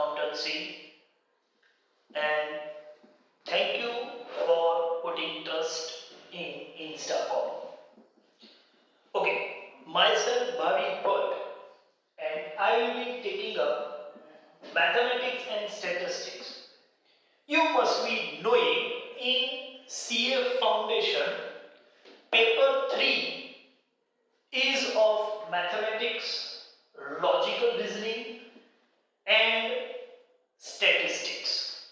accountancy, and thank you for putting trust in Instacom. Okay, myself Bhavi Bhatt, and I will be taking up mathematics and statistics. You must be knowing in CA Foundation, paper 3 is of mathematics, logical reasoning, and statistics.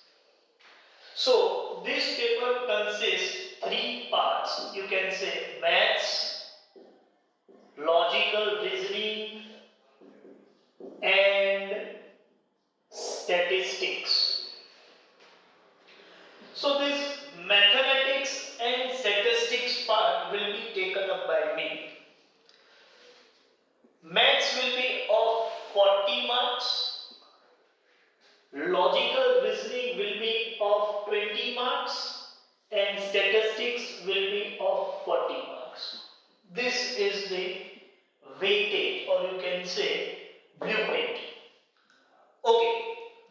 So this paper consists 3 parts. You can say maths, logical reasoning, and statistics. So this mathematics and statistics part will be taken up by me. Maths will be of 40 marks, logical reasoning will be of 20 marks, and statistics will be of 40 marks. This is the weightage, or you can say blueprint. Okay,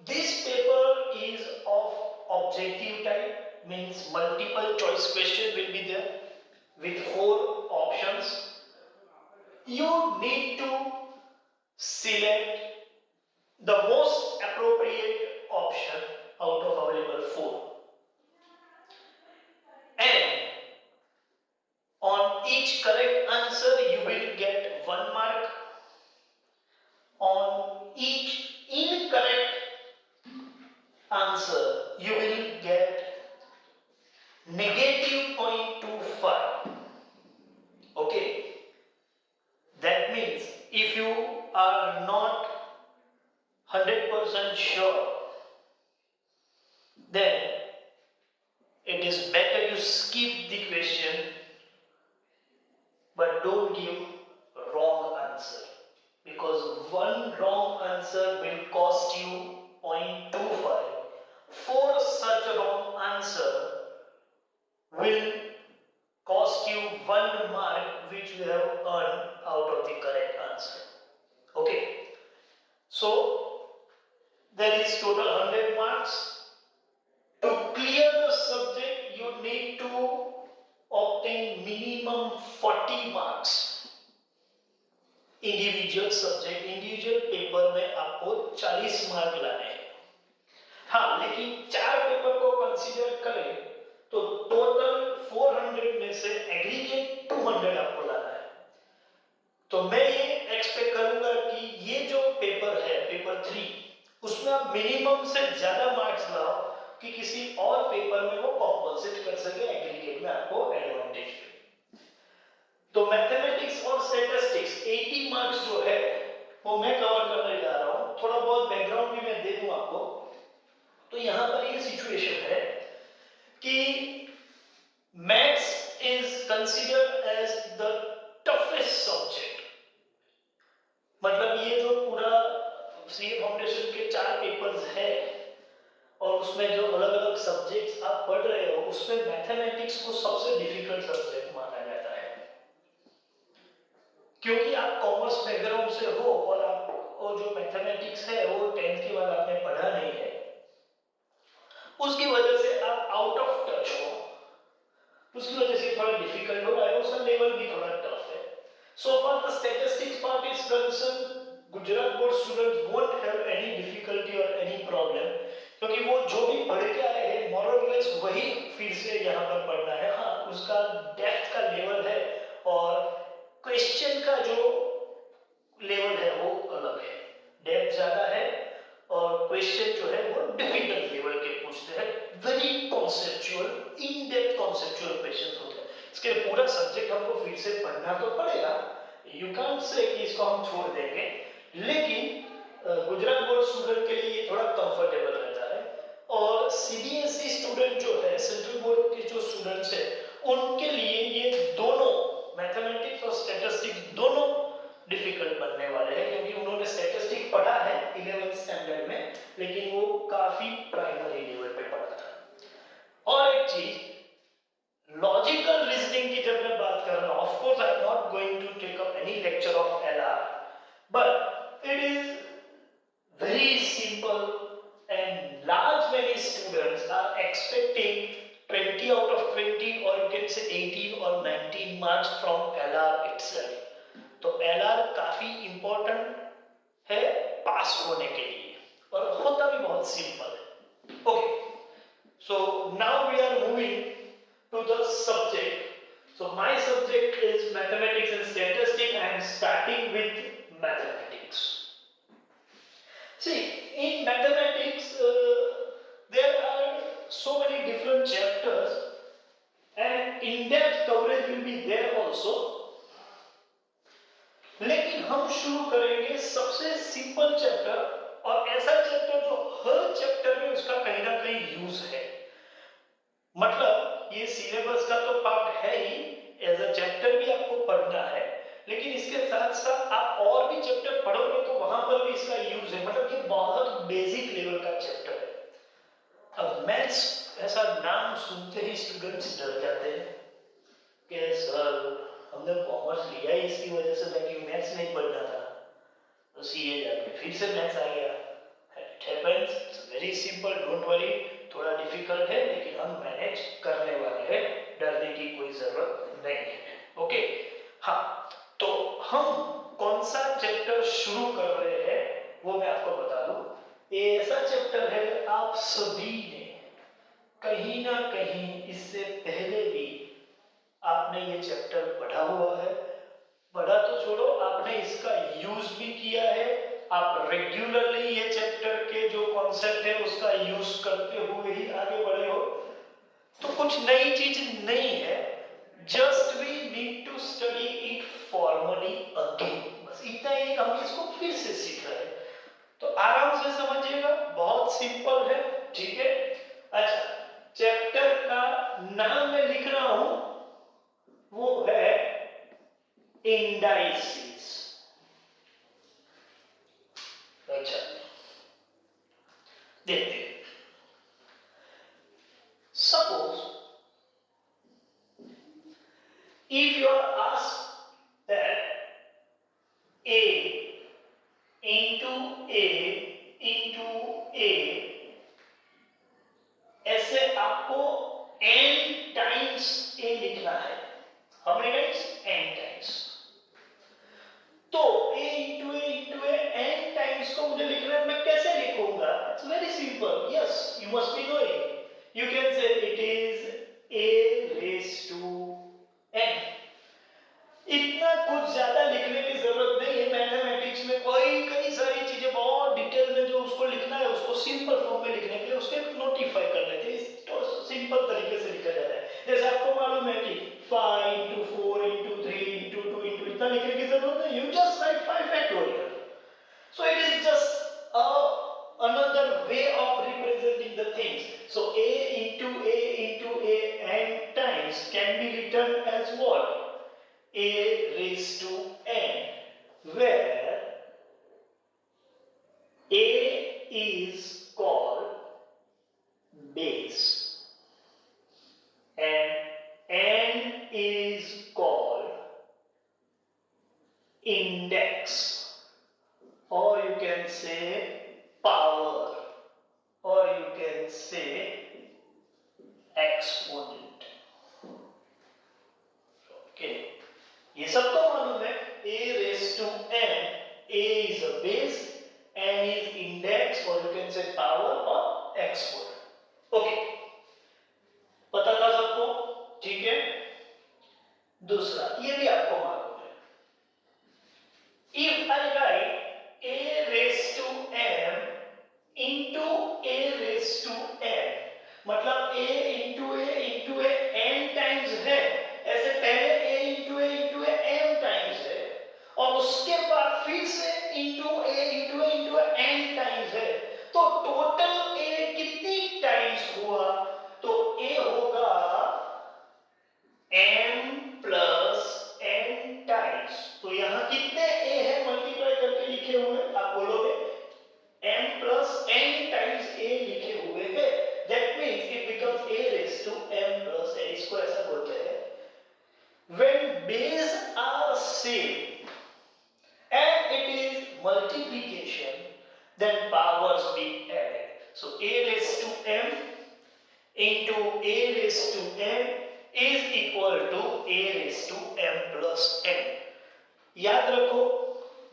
this paper is of objective type, means multiple choice question will be there with 4 options. You need to select the most appropriate option out of available 4. And on each correct answer you will get 1 mark. On each incorrect answer you will get negative 0.25. Okay, that means if you are not 100% sure, then it is better you skip the question, but don't give wrong answer, because one wrong answer will cost you 0.25. 4 such wrong answer will cost you 1 mark which you have earned out of the correct answer. Okay, so there is total 100 marks. To clear the subject you need to obtain minimum 40 marks. Individual subject, individual paper में आपको 40 mark लाने हैं. हाँ, लेकिन 4 paper को consider करें तो total 400 में से एग्रीगेट 200 आपको लाना है. तो मैं ये एक्सपेक्ट करूंगा कि ये जो पेपर है, पेपर 3, उसमें आप मिनिमम से ज्यादा मार्क्स लाओ कि किसी और पेपर में वो कॉम्पनसेट कर सके, एग्रीगेट में आपको एडवांटेज. तो मैथमेटिक्स और स्टैटिस्टिक्स 80 मार्क्स जो है वो मैं कवर करने जा रहा हूं. थोड़ा बहुत बैकग्राउंड भी मैं दे दूं आपको. तो यहां पर ये सिचुएशन है कि maths is considered as the toughest subject. मतलब ये जो पूरा सीए फाउंडेशन के 4 पेपर्स है और उसमें जो अलग अलग सब्जेक्ट्स आप पढ़ रहे हो, उसमें मैथमेटिक्स को सबसे डिफिकल्ट सब्जेक्ट माना जाता है. क्योंकि आप कॉमर्स बैकग्राउंड से हो और आपको जो मैथमेटिक्स है वो 10th के बाद आपने पढ़ा नहीं है, उसकी वजह से आप आउट ऑफ टच हो, उसकी वजह से थोड़ा डिफिकल्ट हो रहा है, उसका लेवल भी थोड़ा टफ है. So for the statistics part is concern, Gujarat board students won't have any difficulty और एनी प्रॉब्लम, क्योंकि वो जो भी पढ़ के आए हैं मोर और लेस वही फिर से यहाँ पर पढ़ना है. हाँ, उसका डेप्थ का लेवल है और क्वेश्चन का जो लेवल है वो अलग है. डेप्थ ज्यादा है और क्वेश्चन जो है वो डिफिकल्ट लेवल के पूछते हैं. Very conceptual, in depth conceptual questions होते हैं. इसके पूरा सब्जेक्ट हमको फिर से पढ़ना तो पड़ेगा, यू कांट से कि इसको हम छोड़ देंगे, लेकिन गुजरात बोर्ड स्टूडेंट के लिए ये थोड़ा कंफर्टेबल रहता है. और सीबीएसई स्टूडेंट जो है, सेंट्रल बोर्ड के जो स्टूडेंट्स है, उनके लिए ये दोनों मैथमेटिक्स और स्टैटिस्टिक्स दोनों डिफिकल्ट बनने वाले हैं, क्योंकि उन्होंने स्टैटिस्टिक्स पढ़ा है 11th स्टैंडर्ड में, लेकिन वो काफी प्राइमरी लेवल पे पढ़ा था. और एक चीज, लॉजिकल रीजनिंग की जब मैं बात कर रहा हूं, of course I am not going to take up any lecture of LR, but it is very simple large many students are expecting 20 out of 20 or you can say 18 or 19 marks from LR itself. तो LR काफी important है पास होने के लिए और होता भी बहुत सिंपल है. Okay, so now we are moving to the subject. So my subject is mathematics and statistics. I am starting with mathematics. See, in mathematics there are so many different chapters and in-depth coverage will be there also. लेकिन हम शुरू करेंगे सबसे simple chapter और ऐसा chapter जो हर chapter में उसका कहीं ना कहीं यूज है. मतलब ये सिलेबस का तो पार्ट है ही, एज अ चैप्टर भी आपको पढ़ना है, लेकिन इसके साथ साथ आप और भी चैप्टर पढ़ोगे तो वहां पर भी इसका यूज है. मतलब ये बहुत बेसिक लेवल का चैप्टर है. अब मैथ्स ऐसा नाम सुनते ही स्टूडेंट्स डर जाते हैं कि सर हमने कॉमर्स लिया ही इसकी वजह से था कि मैथ्स नहीं पढ़ना था, तो सीए जाके फिर से मैथ्स आ गया. It happens, it's very simple, don't worry. थोड़ा डिफिकल्ट है लेकिन हम मैनेज करने वाले हैं, डरने की कोई जरूरत नहीं है. ओके, हाँ, तो हम कौन सा चैप्टर शुरू कर रहे हैं वो मैं आपको बता दूं. ये ऐसा चैप्टर है आप सभी ने कहीं ना कहीं इससे पहले भी आपने ये चैप्टर पढ़ा हुआ है. पढ़ा तो छोड़ो, आपने इसका यूज भी किया है. आप रेगुलरली ये चैप्टर के जो कॉन्सेप्ट है उसका यूज करते हुए ही आगे बढ़े हो. तो कुछ नई चीज नहीं है, just we need to study it formally again. बस इतना ही, हम इसको फिर से सीख रहे हैं. तो आराम से समझिएगा, बहुत सिंपल है. ठीक है, अच्छा, चैप्टर का नाम मैं लिख रहा हूं, वो है इंडाइसिस. अच्छा, देखते हैं. Suppose if you are asked that a into a into a, ऐसे आपको n टाइम्स a लिखना है. How many times? n times. तो a into a into a n times को मुझे लिखना है. मैं कैसे लिखूंगा? It's very simple. Yes, you must be knowing. You can say it is a raised to n. इतना कुछ ज्यादा लिखने की जरूरत नहीं है. मैथमेटिक्स में कई सारी चीजें बहुत डिटेल में जो उसको लिखना है उसको सिंपल फॉर्म में लिखने के लिए उसके नोटिफाई कर लेते हैं. तो सिंपल तरीके से लिखा जाता है. जैसे आपको मालूम है कि 5 into 4 into 3 into 2 into, इतना लिखने की जरूरत नहीं. You just write 5 factorial. So it is just another way of representing the things. So a into a n times can be written as what? A raised to n, where a is called base and n is called index, or you can say power, or you can say exponent. Okay, ये सबको मालूम है. a raised to n, a is a base, n is index, or you can say power or exponent. Okay, पता था सबको? ठीक है. दूसरा, ये भी आपको मालूम है. If I write a raised to m into a raised to n, मतलब a into a n times है. ऐसे पहले a into a m times है और उसके बाद फिर से into a n times है. तो टोटल a कितनी टाइम्स हुआ? तो a होगा m प्लस n टाइम्स. तो यहां कितने a है मल्टीप्लाई करके लिखे हुए आप बोलोगे? m plus n times a लिखे हुए हैं. That means it becomes a raised to m plus n. इसको ऐसा बोलते हैं when base are same and it is multiplied into a raised to m is equal to a raised to m plus n। याद रखो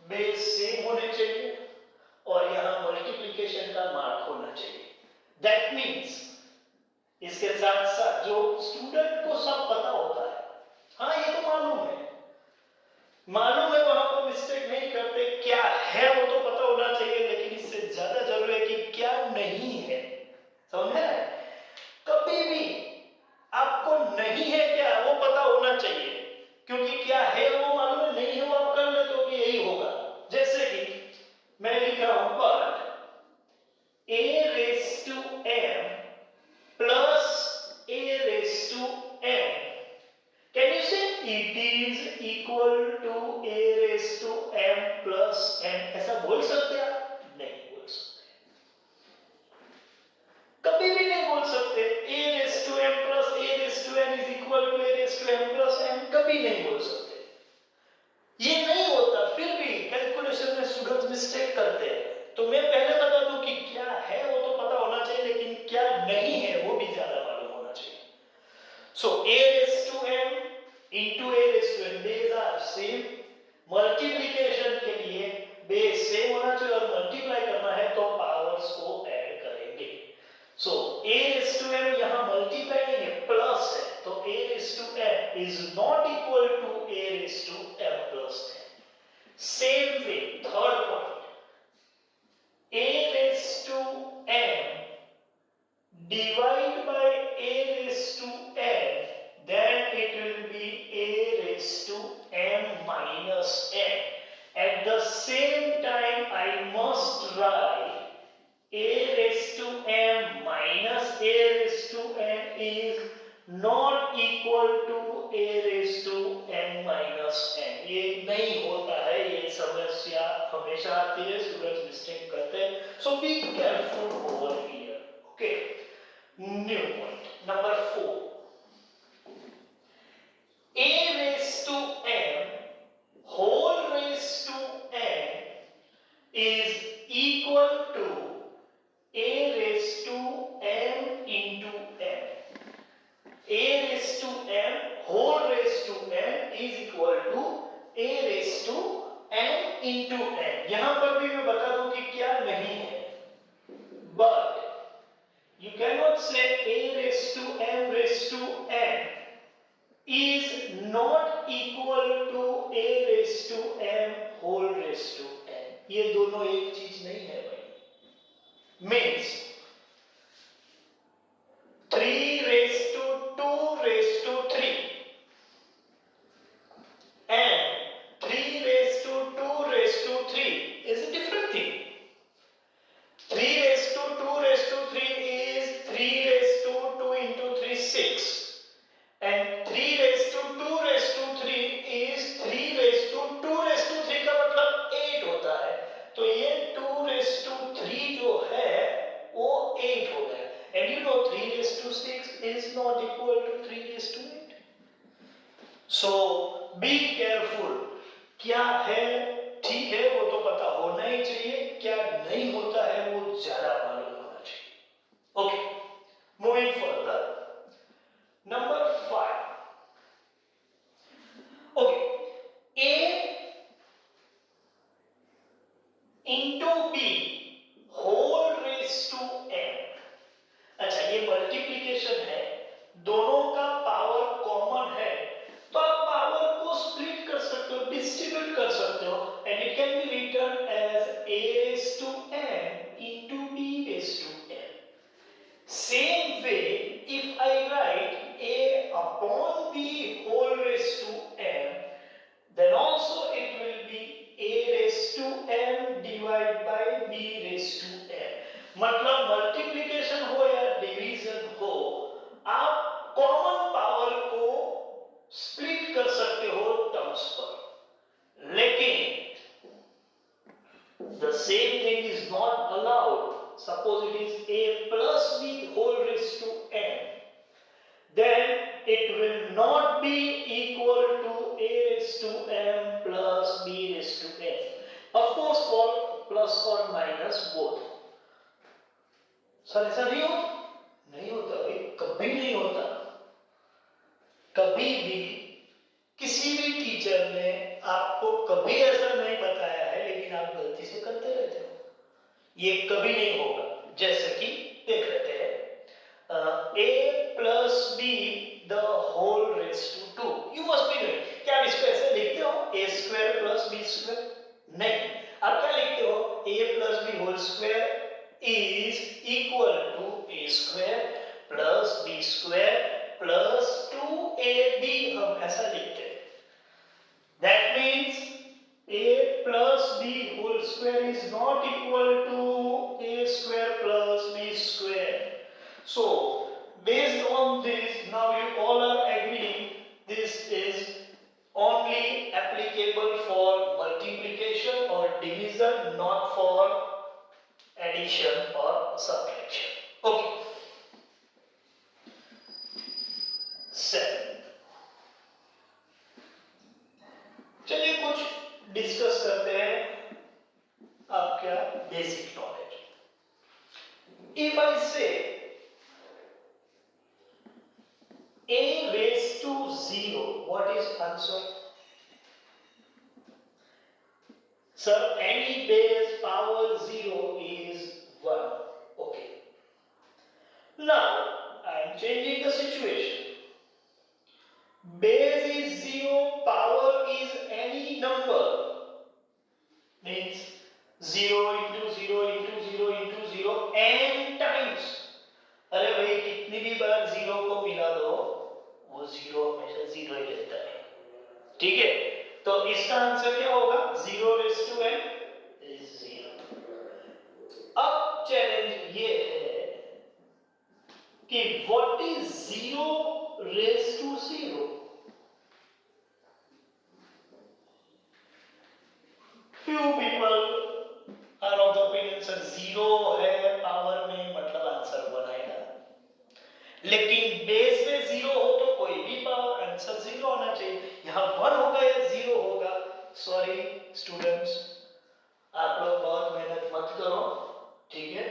base same होने चाहिए और यहां मल्टीप्लिकेशन का मार्क होना चाहिए। दैट मीन्स इसके साथ साथ जो स्टूडेंट को सब पता होता है, हाँ ये तो मालूम है वहां पर मिस्टेक नहीं करते, क्या है वो तो पता होना चाहिए, लेकिन इससे ज्यादा जरूरी है कि क्या नहीं है। समझ है? कभी भी आपको नहीं है क्या वो पता होना चाहिए, क्योंकि क्या है वो मालूम है, नहीं है वो आप कर लेते हो कि यही होगा। जैसे कि मैं लिख रहा हूं पर a raised to m plus a raised to n, can you say it is equal to a raised to m plus n? ऐसा बोल सकते हैं आप? नहीं बोल सकते, कभी भी नहीं बोल सकते। a raised to m plus a raised to n is equal to a raised to m plus n, कभी नहीं बोल सकते, ये नहीं होता। फिर भी कैलकुलेशन में स्टूडेंट्स मिस्टेक करते हैं। तो मैं पहले बता दूं कि क्या है वो तो पता होना चाहिए, लेकिन क्या नहीं है वो भी ज्यादा मालूम होना चाहिए। So a raised to m into a raised to n, base are same. Multiplication के लिए बेस सेम होना चाहिए और मल्टीप्लाई करना है तो पावर्स को ऐड करेंगे। So a raised to m यहां मल्टीप्लाई नहीं है, प्लस है, तो a raised to m is not equal to a raised to m plus n। Same way, third point, a raised to m divide by a raised to n, then it will be a raised to m minus n। At the same time, I must write a raised to m minus a raised to n is not equal to a raised to n minus n। ये नहीं होता है, ये समस्या हमेशा आती है, students mistake करते हैं। So be careful over here. Okay, new point number 4, a raised to m whole raised to n is equal to a raised to m into m। a raised to m whole raised to n is equal to a raised to m into n। यहां पर भी मैं बता दूं कि क्या नहीं है, but you cannot say a raised to m raised to n is not equal to a raised to m whole raised to n। ये दोनों एक चीज नहीं है भाई। Means 3 raised to 2 raised to 3 and 3 raised to 2 raised to 3 is a different thing। 3 raised to 2 raised to 3 is 3 raised to 2 into 3 6, and 3 raised to 2 raised to 3 is 3 raised to 2 raised to 3 का मतलब 8 होता है। तो ये 2 raised to 3 जो है वो 8 हो गया। And you know 3 raised to 6 is not equal to 3 raised to 8। So be careful, क्या है ठीक है वो तो पता होना ही चाहिए, क्या नहीं होता है वो ज्यादा मालूम होना चाहिए। Okay, moving further, number 5। Okay, a into b whole raised to n। अच्छा, ये मल्टीप्लिकेशन है, दोनों का पावर कॉमन है, तो आप पावर को स्प्लिट कर सकते हो, डिस्ट्रीब्यूट कर सकते हो, and it can be written as a raised to n into b raised to n। Same way, if I write a upon b whole raised to n, then also it will be a raised to m divided by b raised to n। मतलब multiplication हो या division हो, आप common power को split कर सकते हो terms पर, लेकिन the same thing is not allowed। Suppose it is a plus b whole raised to n, then it will not be equal to a raised to m plus b raised to n। Of course for plus or minus both। Sir ऐसा नहीं होता? नहीं होता भाई, ये कभी नहीं होगा। जैसे कि देख लेते हैं, a plus B the whole raise to 2, you must be knowing. क्या आप इसको ऐसे लिखते हो a square plus B square? नहीं, आप क्या लिखते हो, a plus B whole square is equal to a square plus B square plus 2ab, हम ऐसा लिखते हैं। That means a plus b whole square is not equal to a square plus b square. So, based on this, now you all are agreeing this is only applicable for multiplication or division, not for addition or subtraction. Okay. 7. चलिए कुछ discuss करते हैं आपका basic knowledge. If I say a raised to 0, what is answer? Sir, any base power 0 is 1. Okay. Now, I am changing the situation. Base is 0, power is any number. Means 0 into 0 into 0 into 0 n times. अरे भाई कितनी भी बार 0 को मिला दो, वो 0 हमेशा 0 ही रहता है। ठीक है, तो इसका आंसर क्या होगा, 0 रेस टू n इज 0। अब चैलेंज ये है कि what is 0 raise to 0? Few people are of the opinion sir 0 है पावर में मतलब आंसर 1 आएगा, लेकिन बेस में 0 हो तो कोई भी पावर आंसर 0 आना चाहिए। यहां 1 होगा या 0 होगा? सॉरी स्टूडेंट्स, आप लोग बहुत मेहनत मत करो, ठीक है?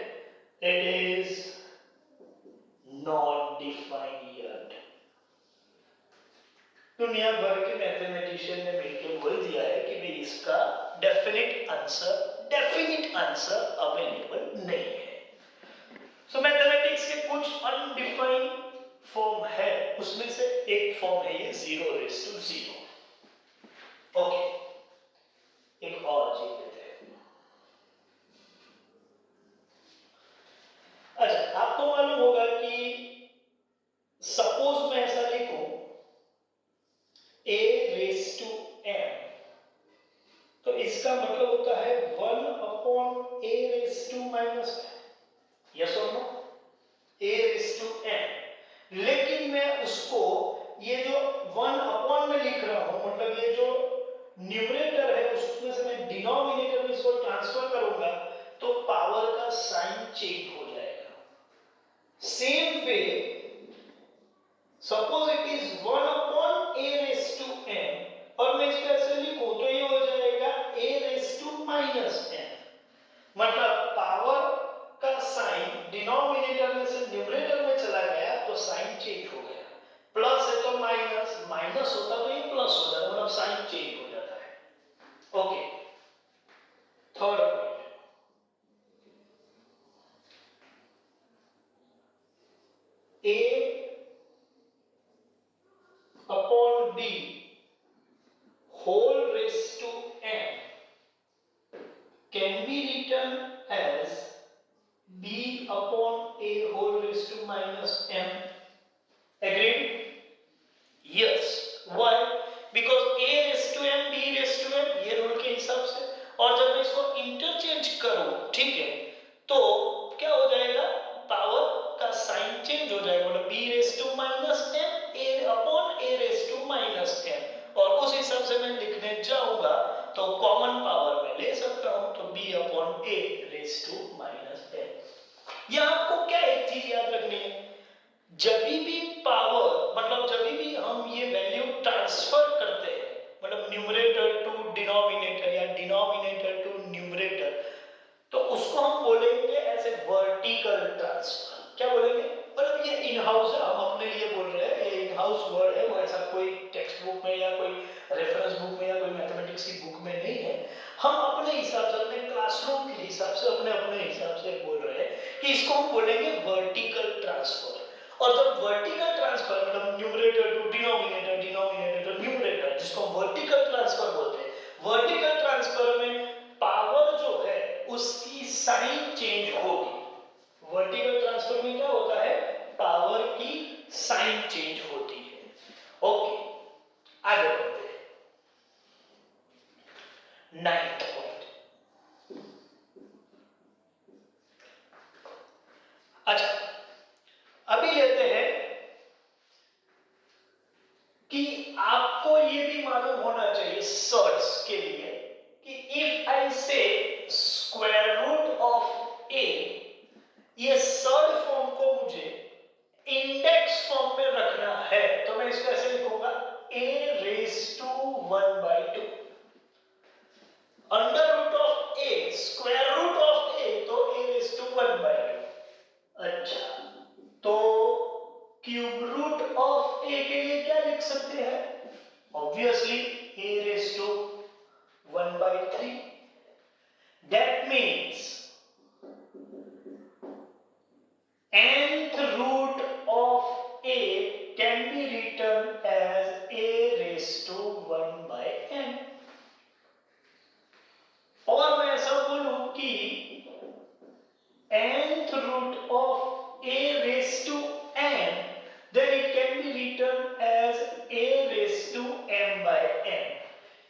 It is not defined yet. दुनिया भर के मैथमेटिशियन ने मिलकर बोल दिया है कि भाई इसका डेफिनेट आंसर अवेलेबल नहीं है। सो मैथमेटिक्स के कुछ अनडिफाइंड फॉर्म है, उसमें से एक फॉर्म है ये 0 रेस टू 0। ओके, एक और चीज लेते हैं। अच्छा, आपको मालूम होगा कि सपोज मैं ऐसा लिखूं a रेस टू m, तो इसका मतलब होता है 1 upon a raise to minus m। Yes और no? a raise to m, लेकिन मैं उसको ये जो 1 अपॉन में लिख रहा हूं, मतलब ये जो न्यूमरेटर है उसमें से मैं डिनोमिनेटर में इसको ट्रांसफर करूंगा तो पावर का साइन चेंज हो जाएगा। Same way suppose it is 1 upon a raise to m और मैं इसको ऐसे लिखूं तो ये हो जाएगा a raise to minus m, मतलब पावर का साइन डिनोमिनेटर में से न्यूमरेटर में चला गया तो साइन चेंज हो गया। प्लस है तो माइनस, माइनस होता तो ये प्लस हो जाता, मतलब साइन चेंज हो जाता है। Okay, third point, a upon b whole raised to n can be written as b upon a whole raised to minus m. Agreed? Yes. Why? Because a raised to m, b raised to m, ये rule के हिसाब से। और जब मैं इसको interchange करूं, ठीक है, तो क्या हो जाएगा, पावर का साइन चेंज हो जाएगा, मतलब b raise to minus m a upon a raise to minus m, और उस हिसाब से मैं लिखने जाऊंगा तो कॉमन पावर में ले सकता हूं, तो b upon a raise to minus m। यहां आपको क्या एक चीज याद रखनी है, जब भी पावर, मतलब जब भी हम ये वैल्यू ट्रांसफर करते हैं, मतलब न्यूमरेटर टू डिनोमिनेटर या डिनोमिनेटर टू न्यूमरेटर, तो उसको हम बोलेंगे एज ए वर्टिकल ट्रांसफर। क्या बोलेंगे? मतलब ये इन हाउस है, हम अपने लिए बोल रहे हैं, ये इन हाउस वर्ड है, वो ऐसा कोई टेक्स्ट बुक में या कोई रेफरेंस बुक में या कोई मैथमेटिक्स की बुक में नहीं है। हम अपने हिसाब से, अपने क्लासरूम के हिसाब से, अपने अपने हिसाब से बोल रहे हैं कि इसको हम बोलेंगे वर्टिकल ट्रांसफर। और जब वर्टिकल ट्रांसफर मतलब numerator to denominator, denominator to numerator, जिसको हम वर्टिकल ट्रांसफर बोलते हैं, वर्टिकल ट्रांसफर में पावर जो है उसकी साइन चेंज होगी। वर्टिकल ट्रांसफर में क्या होता है? पावर की साइन चेंज होती है। ओके, आगे बढ़ते हैं। 9th point. अच्छा, अभी लेते हैं कि आपको ये भी मालूम होना चाहिए सर्ड्स के लिए कि इफ आई से स्क्वायर रूट ऑफ ए, ये सर्ड फॉर्म को मुझे इंडेक्स फॉर्म में रखना है तो मैं इसको ऐसे लिखूंगा a raise to 1/2 under root of a, square root of a, तो a रेज टू 1/2। अच्छा, तो क्यूब रूट ऑफ a के लिए क्या लिख सकते हैं? Obviously a raise to 1/3। That means nth root of a can be written as a raised to 1/n। और मैं ऐसा बोलूं कि nth root of a raised to n, then it can be written as a raised to m/n।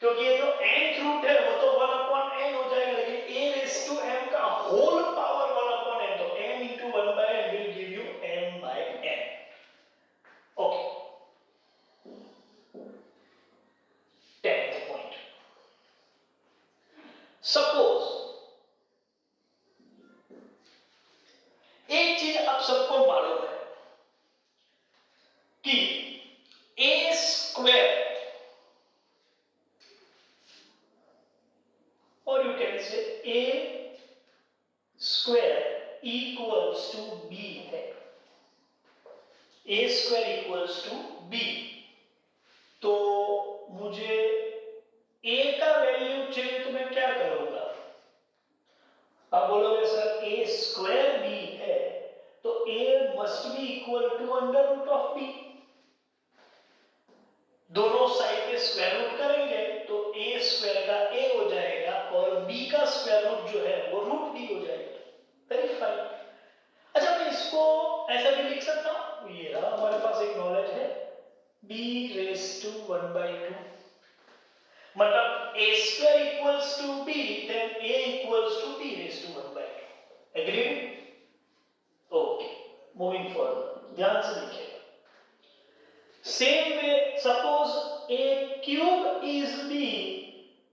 क्योंकि ये जो nth root है वो तो 1/n हो जाएगा, लेकिन a raised to m का होल पावर 1/n, तो m into 1/n will give you m/n। Okay, 10th point. Suppose एक चीज आप सबको मालूम है कि a स्क्वायर, और you can say a square equals to b है। a square equals to b, तो मुझे a का वैल्यू चाहिए तो मैं क्या करूंगा? आप बोलोगे सर a स्क्वायर b है तो a must be equal to under root of b। दोनों साइड पे स्क्वायर रूट करेंगे तो a स्क्वायर का a हो जाएगा और b का स्क्वायर रूट जो है वो रूट b हो जाएगा। Very fine. अच्छा, मैं इसको ऐसा भी लिख सकता हूं, ये रहा हमारे पास एक नॉलेज है, b रेज टू 1/2, मतलब a square equals to b, then a equals to b raise to 1/2। Agreed? Okay, moving forward, ध्यान से देखिए। Same way suppose a cube is b,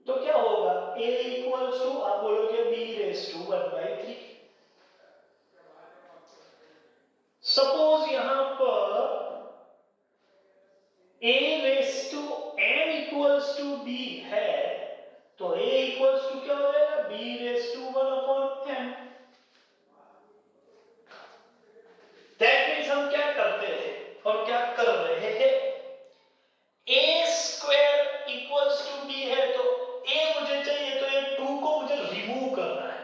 तो क्या होगा? a इक्वल्स टू, आप बोलोगे b रेज टू 1/3। सपोज यहां पर a raise to m equals to b है, तो a इक्वल्स टू क्या हो जाएगा? b raise to 1/m। That means हम क्या करते हैं और क्या कर रहे हैं? a square equals to b है तो a मुझे चाहिए, तो ये 2 को मुझे रिमूव करना है।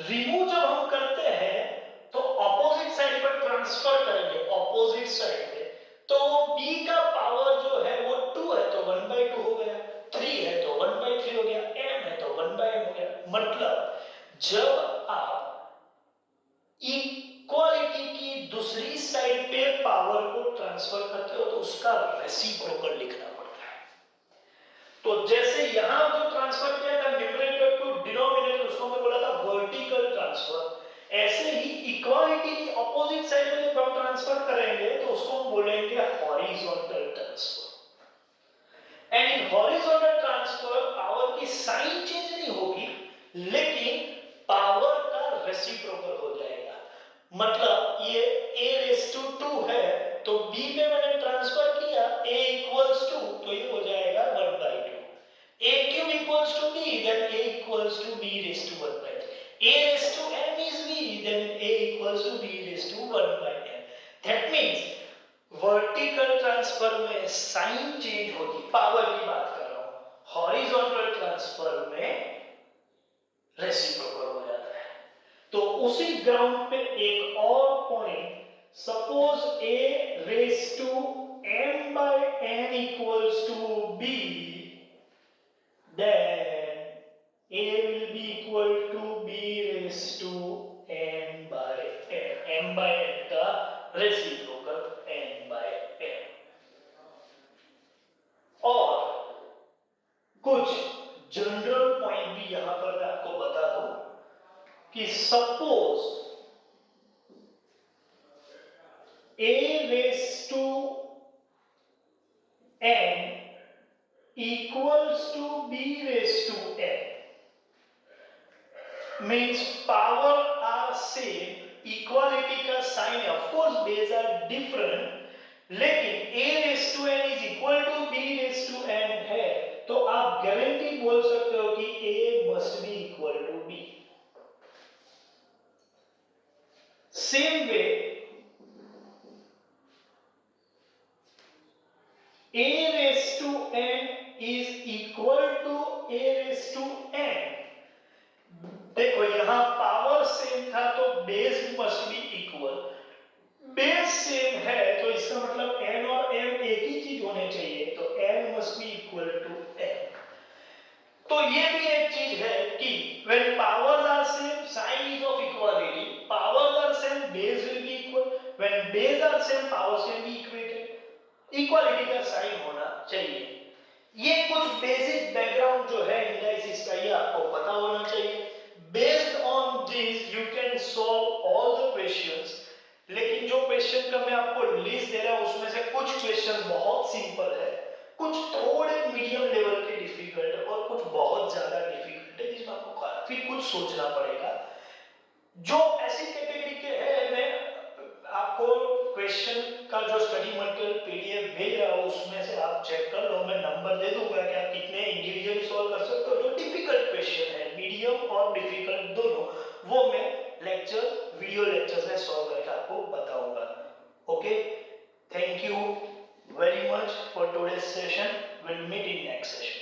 रिमूव जब हम करते हैं तो ऑपोजिट साइड पर ट्रांसफर करेंगे, ऑपोजिट साइड पे, तो b का पावर जो है वो 2 है तो 1/2 हो गया, 3 है तो 1/3 हो गया, m है तो 1/m हो गया। मतलब जब आप इक्वालिटी की दूसरी साइड पे पावर को ट्रांसफर करते हो तो उसका रेसिप्रोकल लिखना पड़ता है। तो जैसे यहां जो ट्रांसफर किया था न्यूमरेटर टू डिनोमिनेटर, उसको मैं बोला था वर्टिकल ट्रांसफर, ऐसे ही इक्वालिटी की ऑपोजिट साइड में जब हम ट्रांसफर करेंगे तो उसको हम बोलेंगे horizontal transfer. And in horizontal transfer power की साइन चेंज नहीं होगी, लेकिन पावर का रेसिप्रोकल हो जाएगा। मतलब ये a रेज टू 2 है तो b में मैंने ट्रांसफर किया a इक्वल्स टू, तो ये हो जाएगा 1/2। a cube equals to b, then a equals to b raise to 1/3। a raise to m is b, then a equals equals to b raised to 1 by n. That means vertical transfer में sign change होती, power की बात कर रहा हूं, horizontal transfer में reciprocal हो जाता है। तो उसी ग्राउंड पे एक और point, suppose a raise to m by n equals to b, then a will be equal to b raised to n by n, m by n का रेसिप्रोकल n by n। और कुछ general point भी यहां पर मैं आपको बता दूं कि suppose a raised to n equals to b raised to n, means power are same, equality का साइन है, of course base are different, लेकिन a raised to n is equal to b raised to n है, तो आप guarantee बोल सकते हो कि a must be equal to b। Same way a raised to n is equal to a raised to n, देखो यहां power same था तो base must be equal, base same है तो इसका मतलब n और m एक ही चीज होने चाहिए, तो n must be equal to m। तो ये भी एक चीज है कि when powers are same, sign is of equality, powers are same, base will be equal, when base are same, powers can be equated, equality का साइन होना चाहिए। ये कुछ बेसिक बैकग्राउंड जो है इंडाइसिस का, ये आपको पता होना चाहिए। Based on this you can solve all the questions, लेकिन जो क्वेश्चन का मैं आपको लिस्ट दे रहा हूं उसमें से कुछ क्वेश्चन बहुत सिंपल है, कुछ थोड़े मीडियम लेवल के डिफिकल्ट है और कुछ बहुत ज्यादा डिफिकल्ट है जिसमें आपको काफी कुछ सोचना पड़ेगा। जो ऐसी कैटेगरी के है, मैं आपको क्वेश्चन का जो स्टडी मटेरियल पीडीएफ भेज रहा हूँ उसमें से आप चेक कर लो, मैं नंबर दे दूंगा कि आप कितने इंडिविजुअली सॉल्व कर सकते हो। जो डिफिकल्ट क्वेश्चन है, मीडियम और डिफिकल्ट दोनों, वो मैं लेक्चर, वीडियो लेक्चर्स में सॉल्व करके आपको बताऊंगा। Okay, thank you very much for today's session. We'll meet in next session.